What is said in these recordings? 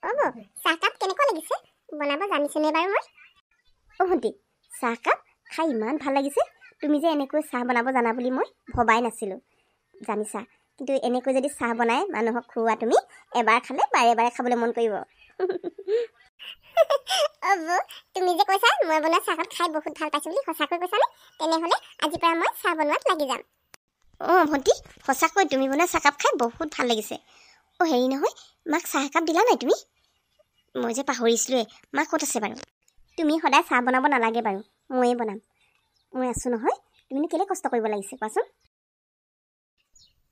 অ' চাহকাপ কেনেকুৱা লাগিছে? বনাব জানিছেনে বাৰু মই? অ' ভণ্টি, চাহকাপ খাই ইমান ভাল লাগিছে। তুমি যে এনেকৈ চাহ বনাব জানা বুলি মই ভবাই নাছিলোঁ। জানিছা, কিন্তু এনেকৈ যদি চাহ বনাই মানুহক খুওৱা তুমি, এবাৰ খালে বাৰে বাৰে খাবলৈ মন কৰিব। অ' তুমি যে কৈছা মই বনোৱা চাহকাপ খাই বহুত ভাল পাইছোঁ বুলি, সঁচাকৈ কৈছানে? তেনেহ'লে আজিৰ পৰা মই চাহ বনোৱাত লাগি যাম। অঁ ভণ্টি, সঁচাকৈ তুমি বনোৱা চাহকাপ খাই বহুত ভাল লাগিছে। অঁ হেৰি নহয়, মাক চাহ একাপ দিলা নাই তুমি? মই যে পাহৰিছিলোঁৱে, মা ক'ত আছে বাৰু? তুমি সদায় চাহ বনাব নালাগে বাৰু, ময়ে বনাম। মই আছোঁ নহয়, তুমিনো কেলৈ কষ্ট কৰিব লাগিছে কোৱাচোন?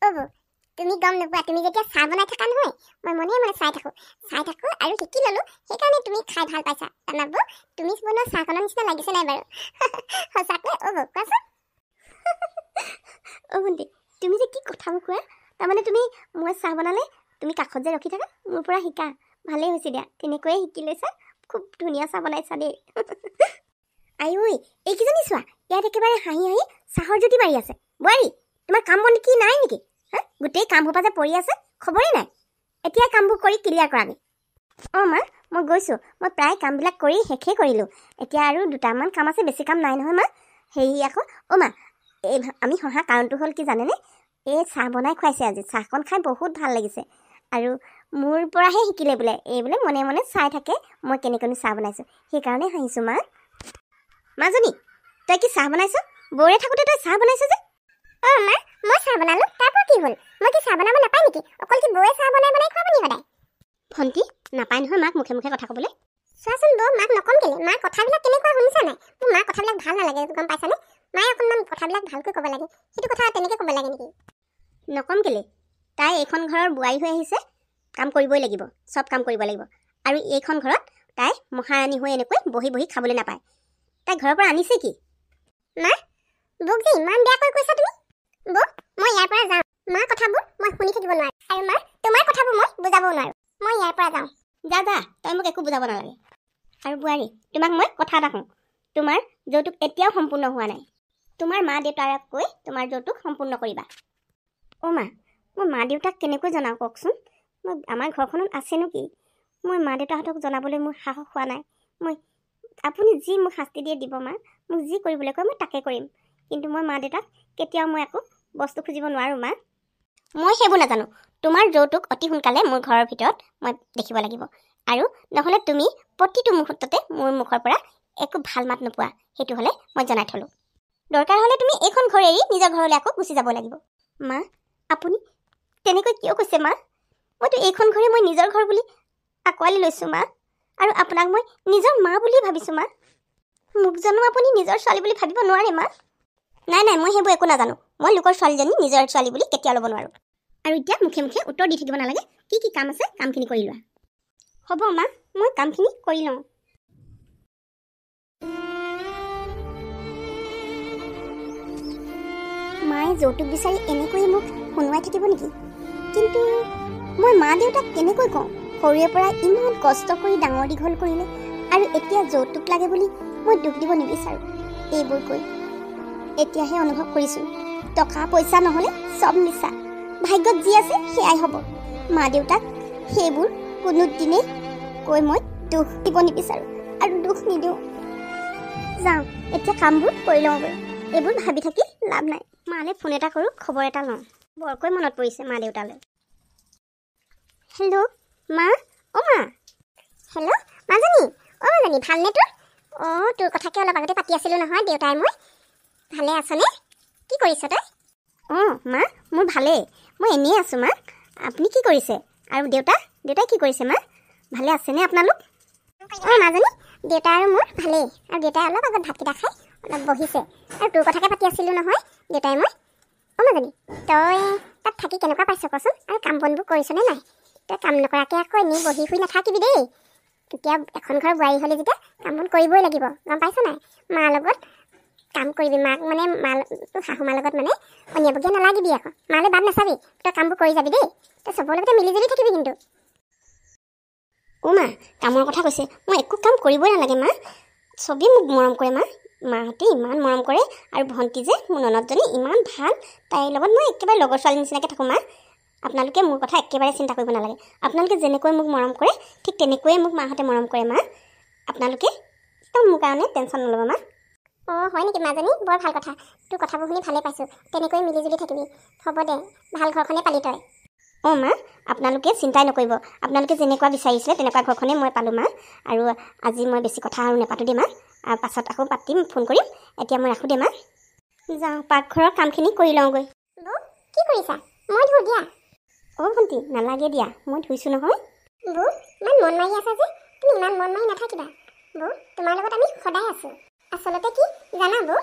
অ' তুমি গম নোপোৱা, তুমি যেতিয়া চাহ বনাই থাকা নহয়, মই মনে মনে চাই থাকোঁ আৰু শিকি ল'লোঁ। সেইকাৰণে তুমি খাই ভাল পাইছা। জানাব, তুমি বনোৱা চাহকণৰ নিচিনা লাগিছে নাই বাৰু? সঁচাকৈ কোৱাচোন। অ' ভণ্টি, তুমি যে কি কথাবোৰ কোৱা? তাৰমানে তুমি মই চাহ বনালে তুমি কাষত যে ৰখি থাকা, মোৰ পৰা শিকা। ভালেই হৈছে দিয়া, তেনেকৈয়ে শিকি লৈছা। খুব ধুনীয়া চাহ বনাইছা দেই। আই ঐ, এইকেইজনী চোৱা, ইয়াত একেবাৰে হাঁহি হাঁহি চাহৰ জুতি মাৰি আছে। বোৱাৰী, তোমাৰ কাম বন কি নাই নেকি? হা, গোটেই কামসোপা যে পৰি আছে, খবৰেই নাই। এতিয়া কামবোৰ কৰি ক্লিয়াৰ কৰাগৈ। অঁ মা, মই গৈছোঁ। মই প্ৰায় কামবিলাক কৰি শেষেই কৰিলোঁ। এতিয়া আৰু দুটামান কাম আছে, বেছি কাম নাই নহয় মা। হেৰি আকৌ, অ' মা, আমি হহা কাৰণটো হ'ল কি জানেনে? এই চাহ বনাই খুৱাইছে আজি। চাহকণ খাই বহুত ভাল লাগিছে। আৰু মোৰ পৰাহে শিকিলে বোলে। এই বোলে মনে মনে চাই থাকে মই কেনেকৈনো চাহ বনাইছোঁ। সেইকাৰণে হাঁহিছোঁ মা। মাজনী, তই কি চাহ বনাইছ? বৌৰে থাকোঁতে তই চাহ বনাইছ যে? অ' মা, মই চাহ বনালোঁ, তাৰপৰা কি হ'ল? মই কি চাহ বনাব নাপায় নেকি? অকল কি বৌয়ে চাহ বনাই খুৱাব নি সদায়? ভণ্টি, নাপায় নহয় মাক মুখে মুখে কথা ক'বলৈ। চোৱাচোন বৌ, মাক নকম কেলে? মাৰ কথাবিলাক কেনেকুৱা শুনিছা নাই? মোৰ মাৰ কথাবিলাক ভাল নালাগে, গম পাইছানে? মায়ে অকণমান কথাবিলাক ভালকৈ ক'ব লাগে। সেইটো কথা তেনেকৈ ক'ব লাগে নেকি? নকম কেলে? তাই এইখন ঘৰৰ বোৱাৰী হৈ আহিছে, কাম কৰিবই লাগিব, চব কাম কৰিব লাগিব। আৰু এইখন ঘৰত তাই মহাৰাণী হৈ এনেকৈ বহি বহি খাবলৈ নাপায়। তাই ঘৰৰ পৰা আনিছে কি? মা, বৌক যে ইমান বেয়াকৈ কৈছা তুমি। বৌ, মই ইয়াৰ পৰা যাওঁ। মাৰ কথাবোৰ মই শুনি থাকিব নোৱাৰোঁ। আৰু মা, তোমাৰ কথাবোৰ মই বুজাবও নোৱাৰোঁ। মই ইয়াৰ পৰা যাওঁ। যা যা, তই মোক একো বুজাব নালাগে। আৰু বোৱাৰী, তোমাক মই কথা এটা কওঁ। তোমাৰ যৌতুক এতিয়াও সম্পূৰ্ণ হোৱা নাই। তোমাৰ মা দেউতাক কৈ তোমাৰ যৌতুক সম্পূৰ্ণ কৰিবা। অ' মা, মই মা দেউতাক কেনেকৈ জনাওঁ কওকচোন? আমাৰ ঘৰখনত আছেনো কি? মই মা দেউতাহঁতক জনাবলৈ মোৰ সাহস হোৱা নাই। আপুনি যি মোক শাস্তি দিয়ে দিব মা। মোক যি কৰিবলৈ কয় মই তাকে কৰিম। কিন্তু মই মা দেউতাক কেতিয়াও মই একো বস্তু খুজিব নোৱাৰোঁ মা। মই সেইবোৰ নাজানো। তোমাৰ যৌতুক অতি সোনকালে মোৰ ঘৰৰ ভিতৰত মই দেখিব লাগিব। আৰু নহ'লে তুমি প্ৰতিটো মুহূৰ্ততে মোৰ মুখৰ পৰা একো ভাল মাত নোপোৱা। সেইটো হ'লে মই জনাই থ'লোঁ। দৰকাৰ হ'লে তুমি এইখন ঘৰ এৰি নিজৰ ঘৰলৈ আকৌ গুচি যাব লাগিব। মা, আপুনি তেনেকৈ কিয় কৈছে মা? মইতো এইখন ঘৰে মই নিজৰ ঘৰ বুলি আঁকোৱালি লৈছোঁ মা। আৰু আপোনাক মই নিজৰ মা বুলি ভাবিছোঁ মা। মোক জানো আপুনি নিজৰ ছোৱালী বুলি ভাবিব নোৱাৰে মা? নাই নাই, মই সেইবোৰ একো নাজানো। মই লোকৰ ছোৱালীজনী নিজৰ ছোৱালী বুলি কেতিয়াও ল'ব নোৱাৰোঁ। আৰু এতিয়া মুখে মুখে উত্তৰ দি থাকিব নালাগে। কি কি কাম আছে কামখিনি কৰি লোৱা। হ'ব মা, মই কামখিনি কৰি লওঁ। মায়ে যৌতুক বিচাৰি এনেকৈয়ে মোক শুনোৱাই থাকিব নেকি? কিন্তু মই মা দেউতাক কেনেকৈ কওঁ? সৰুৰে পৰা ইমান কষ্ট কৰি ডাঙৰ দীঘল কৰিলে, আৰু এতিয়া যৌতুক লাগে বুলি মই দুখ দিব নিবিচাৰোঁ। এইবোৰ কৈ এতিয়াহে অনুভৱ কৰিছোঁ, টকা পইচা নহ'লে চব মিছা। ভাগ্যত যি আছে সেয়াই হ'ব। মা দেউতাক সেইবোৰ কোনোদিনেই কৈ মই দুখ দিব নিবিচাৰোঁ, আৰু দুখ নিদিওঁ। যাওঁ, এতিয়া কামবোৰ কৰি লওঁ বাৰু। এইবোৰ ভাবি থাকি লাভ নাই। মালৈ ফোন এটা কৰোঁ, খবৰ এটা লওঁ। বৰকৈ মনত পৰিছে মা দেউতালৈ। হেল্ল' মা, অ' মা। হেল্ল' মাজনী, অ' মাজনী, ভালনে তোৰ? অ' তোৰ কথাকে অলপ আগতে পাতি আছিলোঁ নহয়, দেউতাই মই। ভালে আছনে? কি কৰিছ তই? অঁ মা, মোৰ ভালেই। মই এনেই আছোঁ মা। আপুনি কি কৰিছে? আৰু দেউতাই কি কৰিছে মা? ভালে আছেনে আপোনালোক? অ' মাজনী, দেউতা আৰু মোৰ ভালেই। আৰু দেউতাই অলপ আগত ভাতকেইটা খাই অলপ বহিছে। আৰু তোৰ কথাকে পাতি আছিলোঁ নহয়, দেউতাই মই। অ' মাজনী, তই তাত থাকি কেনেকুৱা পাইছ কচোন? আৰু কাম বনবোৰ কৰিছনে নাই? তই কাম নকৰাকৈ আকৌ এনেই বহি শুই নাথাকিবি দেই। এতিয়া এখন ঘৰৰ বোৱাৰী হ'লে যেতিয়া কাম বন কৰিবই লাগিব, গম পাইছ নাই? মাৰ লগত কাম কৰিবি। মাক মানে তোৰ শাহু মাৰ লগত মানে অনিয়া বগীয়া নালাগিবি আকৌ। মালৈ বাদ নাচাবি। তই কামবোৰ কৰি যাবি দেই। তই চবৰ লগতে মিলিজুলি থাকিবি কিন্তু। অ' মা, কামৰ কথা কৈছে। মই একো কাম কৰিবই নালাগে মা। চবেই মোক মৰম কৰে মা। মাহঁতে ইমান মৰম কৰে। আৰু ভণ্টি যে মোৰ ননদজনী ইমান ভাল। তাইৰ লগত মই একেবাৰে লগৰ ছোৱালী নিচিনাকৈ থাকোঁ মা। আপোনালোকে মোৰ কথা একেবাৰে চিন্তা কৰিব নালাগে। আপোনালোকে যেনেকৈ মোক মৰম কৰে ঠিক তেনেকৈয়ে মোক মাহঁতে মৰম কৰে মা। আপোনালোকে একদম মোৰ কাৰণে টেনশ্যন নল'ব মা। অঁ হয় নেকি মাজনী, বৰ ভাল কথা। তোৰ কথাবোৰ শুনি ভালেই পাইছোঁ। তেনেকৈ মিলিজুলি থাকিবি। হ'ব দে, ভাল ঘৰখনে পালি তই। অঁ মা, আপোনালোকে চিন্তাই নকৰিব। আপোনালোকে যেনেকুৱা বিচাৰিছিলে তেনেকুৱা ঘৰখনেই মই পালোঁ মা। আৰু আজি মই বেছি কথা আৰু নেপাতোঁ দেই মা, আৰু পাছত আকৌ পাতিম, ফোন কৰিম। এতিয়া মই ৰাখোঁ দেই মা, যাওঁ পাকঘৰৰ কামখিনি কৰি লওঁগৈ। বৌ কি কৰিছা? মই ধুওঁ দিয়া। অঁ ভণ্টি নালাগে দিয়া, মই ধুইছোঁ নহয়। বৌ ইমান মন মাৰি আছা যে, তুমি ইমান মন মাৰি নাথাকিবা। বৌ তোমাৰ লগত আমি সদায় আছোঁ। আচলতে কি জানা বৌ,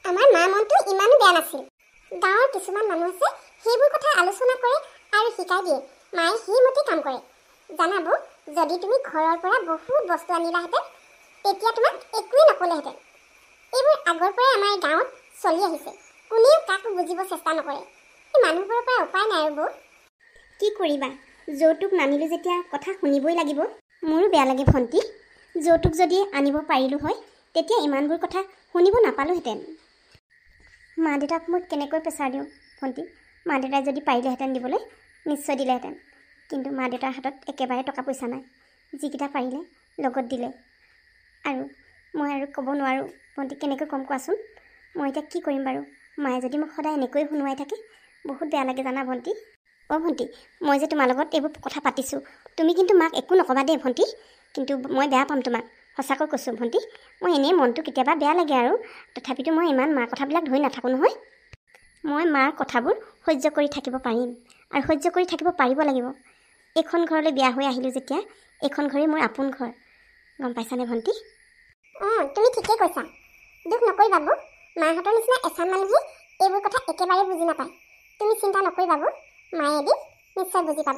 আমাৰ মা মনটো ইমানো বেয়া নাছিল। গাঁৱৰ কিছুমান মানুহ আছে, সেইবোৰ কথা আলোচনা কৰে আৰু শিকাই দিয়ে। মায়ে সেইমতে কাম কৰে। জানা বৌ, যদি তুমি ঘৰৰ পৰা বহুত বস্তু আনিলাহেঁতেন তেতিয়া তোমাক একোৱেই নক'লেহেঁতেন। এইবোৰ আগৰ পৰাই আমাৰ গাঁৱত চলি আহিছে। কোনেও কাকো বুজিব চেষ্টা নকৰে। এই মানুহবোৰৰ পৰা উপায় নাই আৰু বৌ। কি কৰিবা, যৌতুক নানিলোঁ যেতিয়া কথা শুনিবই লাগিব। মোৰো বেয়া লাগে ভণ্টি। যৌতুক যদি আনিব পাৰিলোঁ হয় তেতিয়া ইমানবোৰ কথা শুনিব নাপালোঁহেঁতেন। মা দেউতাক মই কেনেকৈ প্ৰেছাৰ দিওঁ ভণ্টি। মা দেউতাই যদি পাৰিলেহেঁতেন দিবলৈ নিশ্চয় দিলেহেঁতেন, কিন্তু মা দেউতাৰ হাতত একেবাৰে টকা পইচা নাই। যিকেইটা পাৰিলে লগত দিলে, আৰু মই আৰু ক'ব নোৱাৰোঁ ভণ্টি, কেনেকৈ ক'ম কোৱাচোন। মই এতিয়া কি কৰিম বাৰু। মায়ে যদি মোক সদায় এনেকৈ শুনোৱাই থাকে বহুত বেয়া লাগে জানা ভণ্টি। অঁ ভণ্টি, মই যে তোমাৰ লগত এইবোৰ কথা পাতিছোঁ, তুমি কিন্তু মাক একো নক'বা দেই ভণ্টি। কিন্তু মই বেয়া পাম তোমাক, সঁচাকৈ কৈছোঁ ভণ্টি। মই এনেই মনটো কেতিয়াবা বেয়া লাগে আৰু, তথাপিতো মই ইমান মাৰ কথাবিলাক ধৰি নাথাকোঁ নহয়। মই মাৰ কথাবোৰ সহ্য কৰি থাকিব পাৰিম, আৰু সহ্য কৰি থাকিব পাৰিব লাগিব। এইখন ঘৰলৈ বিয়া হৈ আহিলোঁ যেতিয়া, এইখন ঘৰেই মোৰ আপোন ঘৰ, গম পাইছানে ভণ্টি? অঁ তুমি ঠিকেই কৈছা। দুখ নকৰিবা বৌ, মাহঁতৰ নিচিনা এচাম মানুহে এইবোৰ কথা একেবাৰে বুজি নাপায়। তুমি চিন্তা নকৰিবা বৌ, মায়ে এদিন নিশ্চয় বুজি পাব।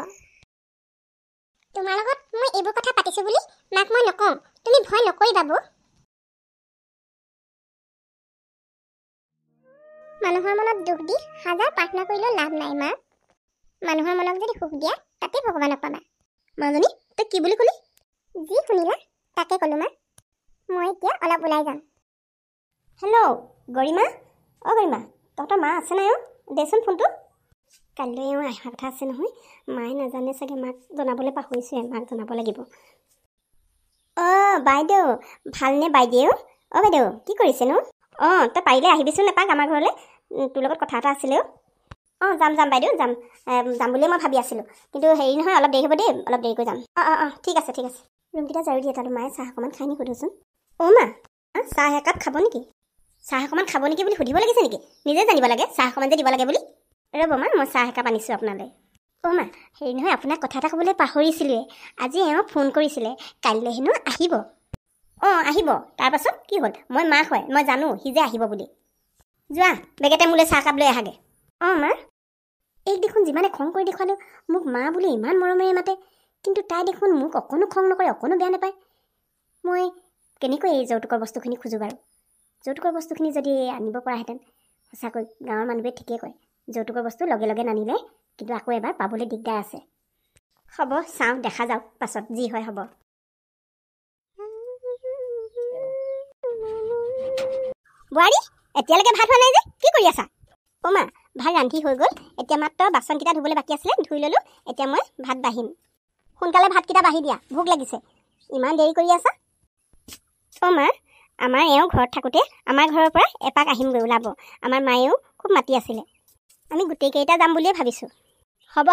তোমাৰ লগত মই এইবোৰ কথা পাতিছোঁ বুলি মাক মই নকওঁ, তুমি ভয় নকৰিবা বৌ। মানুহৰ মনত দুখ দি হাজাৰ প্ৰাৰ্থনা কৰিলেও লাভ নাই মা। মানুহৰ মনক যদি সুখ দিয়া তাতে ভগৱানক পাবা। মাজনী তই কি বুলি ক'লি? যি শুনিলা তাকে ক'লোঁ মা। মই এতিয়া অলপ ওলাই যাম। হেল্ল' গৰিমা, অঁ গৰিমা, তহঁতৰ মা আছে নাই? দেচোন ফোনটো। কাইলৈ অহা কথা আছে নহয়, মায়ে নাজানে চাগে, মাক জনাবলৈ পাহৰিছোৱে, মাক জনাব লাগিব। অঁ বাইদেউ, ভালনে বাইদেউ? অঁ বাইদেউ কি কৰিছেনো? অঁ তই পাৰিলে আহিবিচোন এপাক আমাৰ ঘৰলৈ, তোৰ লগত কথা এটা আছিলে। অঁ যাম বাইদেউ, যাম বুলিয়ে মই ভাবি আছিলোঁ, কিন্তু হেৰি নহয়, অলপ দেৰি হ'ব দেই, অলপ দেৰিকৈ যাম। অঁ ঠিক আছে। ৰুমকেইটা ঝাৰু দিয়ে, তাতো মায়ে চাহ অকণমান খাই নি সোধোচোন। অঁ মা, চাহ একাপ খাব নেকি? চাহ অকণমান খাব নেকি বুলি সুধিব লাগিছে নেকি? নিজে জানিব লাগে চাহ অকণমান যে দিব লাগে বুলি। ৰ'ব মা, মই চাহ একাপ আনিছোঁ আপোনালৈ। অঁ মা, হেৰি নহয়, আপোনাক কথা এটা ক'বলৈ পাহৰিছিলোঁৱে। আজি এওঁ ফোন কৰিছিলে, কাইলৈ হেনো আহিব। অঁ আহিব, তাৰপাছত কি হ'ল? মই মাক হয়, মই জানো সি যে আহিব বুলি। যোৱা বেগেতে মোলৈ চাহকাপ লৈ আহাগৈ। অঁ মা, এইক দেখোন যিমানে খং কৰি দেখুৱালোঁ, মোক মা বুলি ইমান মৰমেৰে মাতে, কিন্তু তাই দেখোন মোক অকণো খং নকৰে, অকণো বেয়া নাপায়। মই কেনেকৈ এই যৌতুকৰ বস্তুখিনি খোজোঁ বাৰু? যৌতুকৰ বস্তুখিনি যদি আনিব পৰাহেঁতেন, সঁচাকৈ গাঁৱৰ মানুহবোৰে ঠিকেই কয়, যৌতুকৰ বস্তু লগে লগে নানিলে কিন্তু আকৌ এবাৰ পাবলৈ দিগদাৰ আছে। হ'ব চাওঁ, দেখা যাওক পাছত যি হয় হ'ব। বোৱাৰী এতিয়ালৈকে ভাত হোৱা নাই যে, কি কৰি আছা? অঁ মা, ভাত ৰান্ধি হৈ গ'ল, এতিয়া মাত্ৰ বাচনকেইটা ধুবলৈ বাকী আছিলে, ধুই ল'লোঁ। এতিয়া মই ভাত বাঢ়িম। সোনকালে ভাতকেইটা বাঢ়ি দিয়া, ভোক লাগিছে। ইমান দেৰি কৰি আছা? অঁ মা, আমাৰ এওঁ ঘৰত থাকোঁতে আমাৰ ঘৰৰ পৰা এপাক আহিমগৈ, ওলাব। আমাৰ মায়েও খুব মাতি আছিলে, আমি গোটেইকেইটা যাম বুলিয়ে ভাবিছোঁ। হ'ব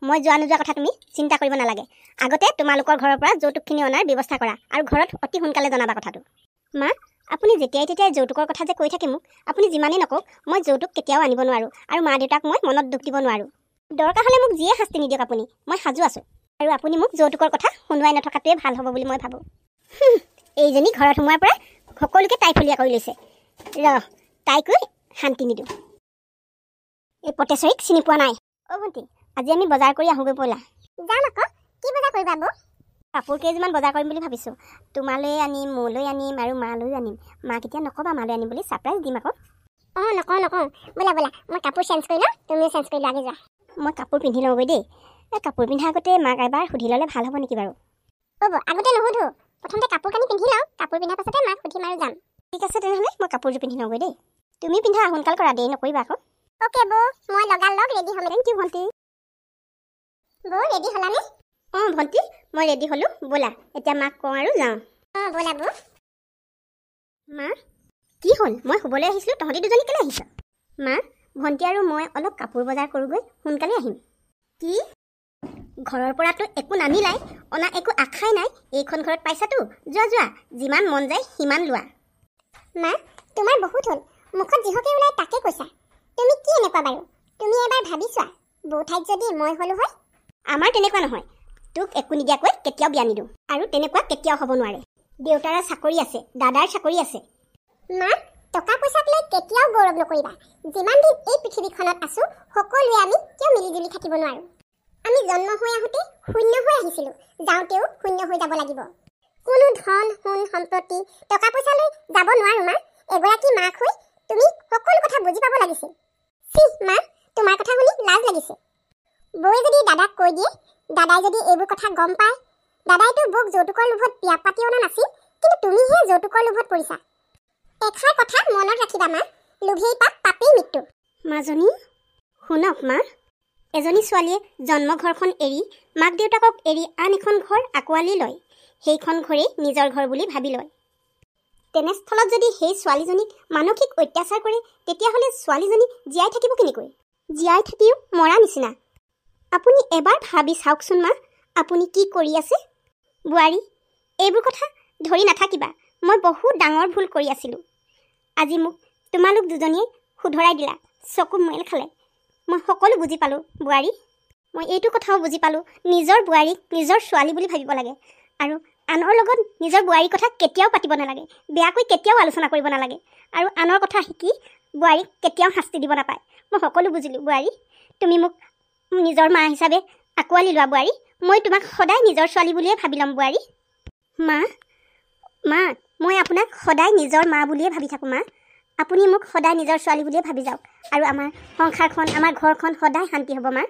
মই যোৱা নোযোৱা কথা তুমি চিন্তা কৰিব নালাগে। আগতে তোমালোকৰ ঘৰৰ পৰা যৌতুকখিনি অনাৰ ব্যৱস্থা কৰা, আৰু ঘৰত অতি সোনকালে জনাবা কথাটো। মা, আপুনি যেতিয়াই তেতিয়াই যৌতুকৰ কথা যে কৈ থাকে মোক, আপুনি যিমানেই নকওক, মই যৌতুক কেতিয়াও আনিব নোৱাৰোঁ, আৰু মা দেউতাক মই মনত দুখ দিব নোৱাৰোঁ। দৰকাৰ হ'লে মোক যিয়ে শাস্তি নিদিয়ক আপুনি, মই সাজু আছোঁ। আৰু আপুনি মোক যৌতুকৰ কথা শুনোৱাই নথকাটোৱে ভাল হ'ব বুলি মই ভাবোঁ। এইজনী ঘৰত সোমোৱাৰ পৰা সকলোকে টাইফলীয়া কৰি লৈছে। তাইকৈ শান্তি নিদিওঁ। এই পটেশ্বৰীক চিনি পোৱা নাই। অঁ ভণ্টি, আজি আমি বজাৰ কৰি আহোঁগৈ ব'লা। যাম আকৌ, কি বজাৰ কৰিবা বৌ? কাপোৰ কেইযোৰমান বজাৰ কৰিম বুলি ভাবিছোঁ। তোমালৈ আনিম, মোলৈ আনিম আৰু মালৈও আনিম। মাক এতিয়া নক'বা মালৈ আনিম বুলি, ছাৰপ্ৰাইজ দিম আকৌ। অঁ নকওঁ, ব'লা মই কাপোৰ চেঞ্জ কৰি লওঁ, তুমিও চেঞ্জ কৰি লোৱা, আগে যোৱা। মই কাপোৰ পিন্ধি লওঁগৈ দেই। কাপোৰ পিন্ধাৰ আগতে মাক এবাৰ সুধি ল'লে ভাল হ'ব নেকি বাৰু? হ'ব, আগতে নুসুধো, প্ৰথমতে কাপোৰ কানি পিন্ধি লওঁ, কাপোৰ পিন্ধাৰ পাছতে মাক সুধিম আৰু যাম। ঠিক আছে তেনেহ'লে, মই কাপোৰযোৰ পিন্ধি লওঁগৈ দেই। তুমি পিন্ধা, সোনকাল কৰা, দেৰি নকৰিবা আকৌ। অ'কে বৌ, মই লগালগ ৰেডি হ'ম। থেংক ইউ ভণ্টি। বৌ ৰেডি হলানে? অঁ ভণ্টি, মই ৰেডি হ'লোঁ, ব'লা এতিয়া মাক কওঁ আৰু যাওঁ। অঁ ব'লা বৌ। মা কি হ'ল? মই শুবলৈ আহিছিলোঁ, তহঁতি দুজনী কেলৈ আহিছ? মা, ভণ্টি আৰু মই অলপ কাপোৰ বজাৰ কৰোঁগৈ, সোনকালে আহিম। কি? ঘৰৰ পৰাতো একো নানিলাই, অনা একো আশাই নাই। এইখন ঘৰত পাইছাতো, যোৱা যোৱা, যিমান মন যায় সিমান লোৱা। মা, তোমাৰ বহুত হ'ল, মুখত যিহকে ওলাই তাকে কৈছা। তুমি কি এনেকুৱা বাৰু? তুমি এবাৰ ভাবি চোৱা, বৌ ঠাইত যদি মই হ'লো হয়। আমাৰ তেনেকুৱা নহয়, তোক একো নিদিয়াকৈ কেতিয়াও বিয়া নিদিওঁ, আৰু তেনেকুৱা কেতিয়াও হ'ব নোৱাৰে। দেউতাৰ চাকৰি আছে, দাদাৰ চাকৰি আছে। মা, টকা পইচাক লৈ কেতিয়াও গৌৰৱ নকৰিবা। যিমান দিন এই পৃথিৱীখনত আছো, সকলোৱে আমি কিয় মিলিজুলি থাকিব নোৱাৰো? আমি জন্ম হৈ আহোঁতে শূন্য হৈ আহিছিলোঁ, যাওঁতেও শূন্য হৈ যাব লাগিব। কোনো ধন সোণ সম্পত্তি টকা পইচা লৈ যাব নোৱাৰো। মা, এগৰাকী মাক হৈ তুমি সকলো কথা বুজি পাব লাগিছিল। চি মা, তোমাৰ কথা শুনি লাজ লাগিছে। বৌয়ে যদি দাদাক কৈ দিয়ে, দাদাই যদি এইবোৰ কথা গম পায়, দাদাইতো বৌক যৌতুকৰ লোভত বিয়া পাতি অনা নাছিল, কিন্তু তুমিহে যৌতুকৰ লোভত পৰিছা। এষাৰ কথা মনত ৰাখিবা মা, লোভেই পাপ, পাপেই মৃত্যু। মাজনী শুনক মা, এজনী ছোৱালীয়ে জন্ম ঘৰখন এৰি মাক দেউতাকক এৰি আন এখন ঘৰ আঁকোৱালি লয়, সেইখন ঘৰেই নিজৰ ঘৰ বুলি ভাবি লয়। তেনেস্থলত যদি সেই ছোৱালীজনীক মানসিক অত্যাচাৰ কৰে, তেতিয়াহ'লে ছোৱালীজনী জীয়াই থাকিব কেনেকৈ? জীয়াই থাকিও মৰা নিচিনা। আপুনি এবাৰ ভাবি চাওকচোন মা, আপুনি কি কৰি আছে? বোৱাৰী, এইবোৰ কথা ধৰি নাথাকিবা। মই বহুত ডাঙৰ ভুল কৰি আছিলোঁ। আজি মোক তোমালোক দুজনীয়ে শুধৰাই দিলা, চকু মেল খালে। মই সকলো বুজি পালোঁ বোৱাৰী। মই এইটো কথাও বুজি পালোঁ, নিজৰ বোৱাৰীক নিজৰ ছোৱালী বুলি ভাবিব লাগে, আৰু আনৰ লগত নিজৰ বোৱাৰীৰ কথা কেতিয়াও পাতিব নালাগে, বেয়াকৈ কেতিয়াও আলোচনা কৰিব নালাগে, আৰু আনৰ কথা শিকি বোৱাৰীক কেতিয়াও শাস্তি দিব নাপায়। মই সকলো বুজিলোঁ বোৱাৰী, তুমি মোক নিজৰ মা হিচাপে আঁকোৱালি লোৱা বোৱাৰী। মই তোমাক সদায় নিজৰ ছোৱালী বুলিয়ে ভাবি ল'ম বোৱাৰী। মা, মা, মই আপোনাক সদায় নিজৰ মা বুলিয়ে ভাবি থাকোঁ মা। আপুনি মোক সদায় নিজৰ ছোৱালী বুলিয়ে ভাবি যাওক, আৰু আমাৰ সংসাৰখন, আমাৰ ঘৰখন সদায় শান্তি হ'ব মা।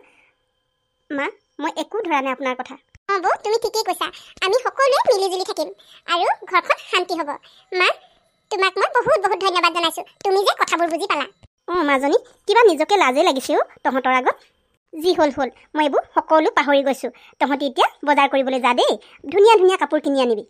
মা, মই একো ধৰা নাই আপোনাৰ কথা। অঁ বৌ, তুমি ঠিকেই কৈছা। আমি সকলোৱে মিলিজুলি থাকিম আৰু ঘৰখন শান্তি হ'ব। মা, তোমাক মই বহুত বহুত ধন্যবাদ জনাইছোঁ, তুমি যে কথাবোৰ বুজি পালা। অঁ মাজনী, কিবা নিজকে লাজেই লাগিছে অ' তহঁতৰ আগত। যি হ'ল হ'ল, মই এইবোৰ সকলো পাহৰি গৈছোঁ। তহঁতি এতিয়া বজাৰ কৰিবলৈ যা দেই, ধুনীয়া ধুনীয়া কাপোৰ কিনি আনিবি।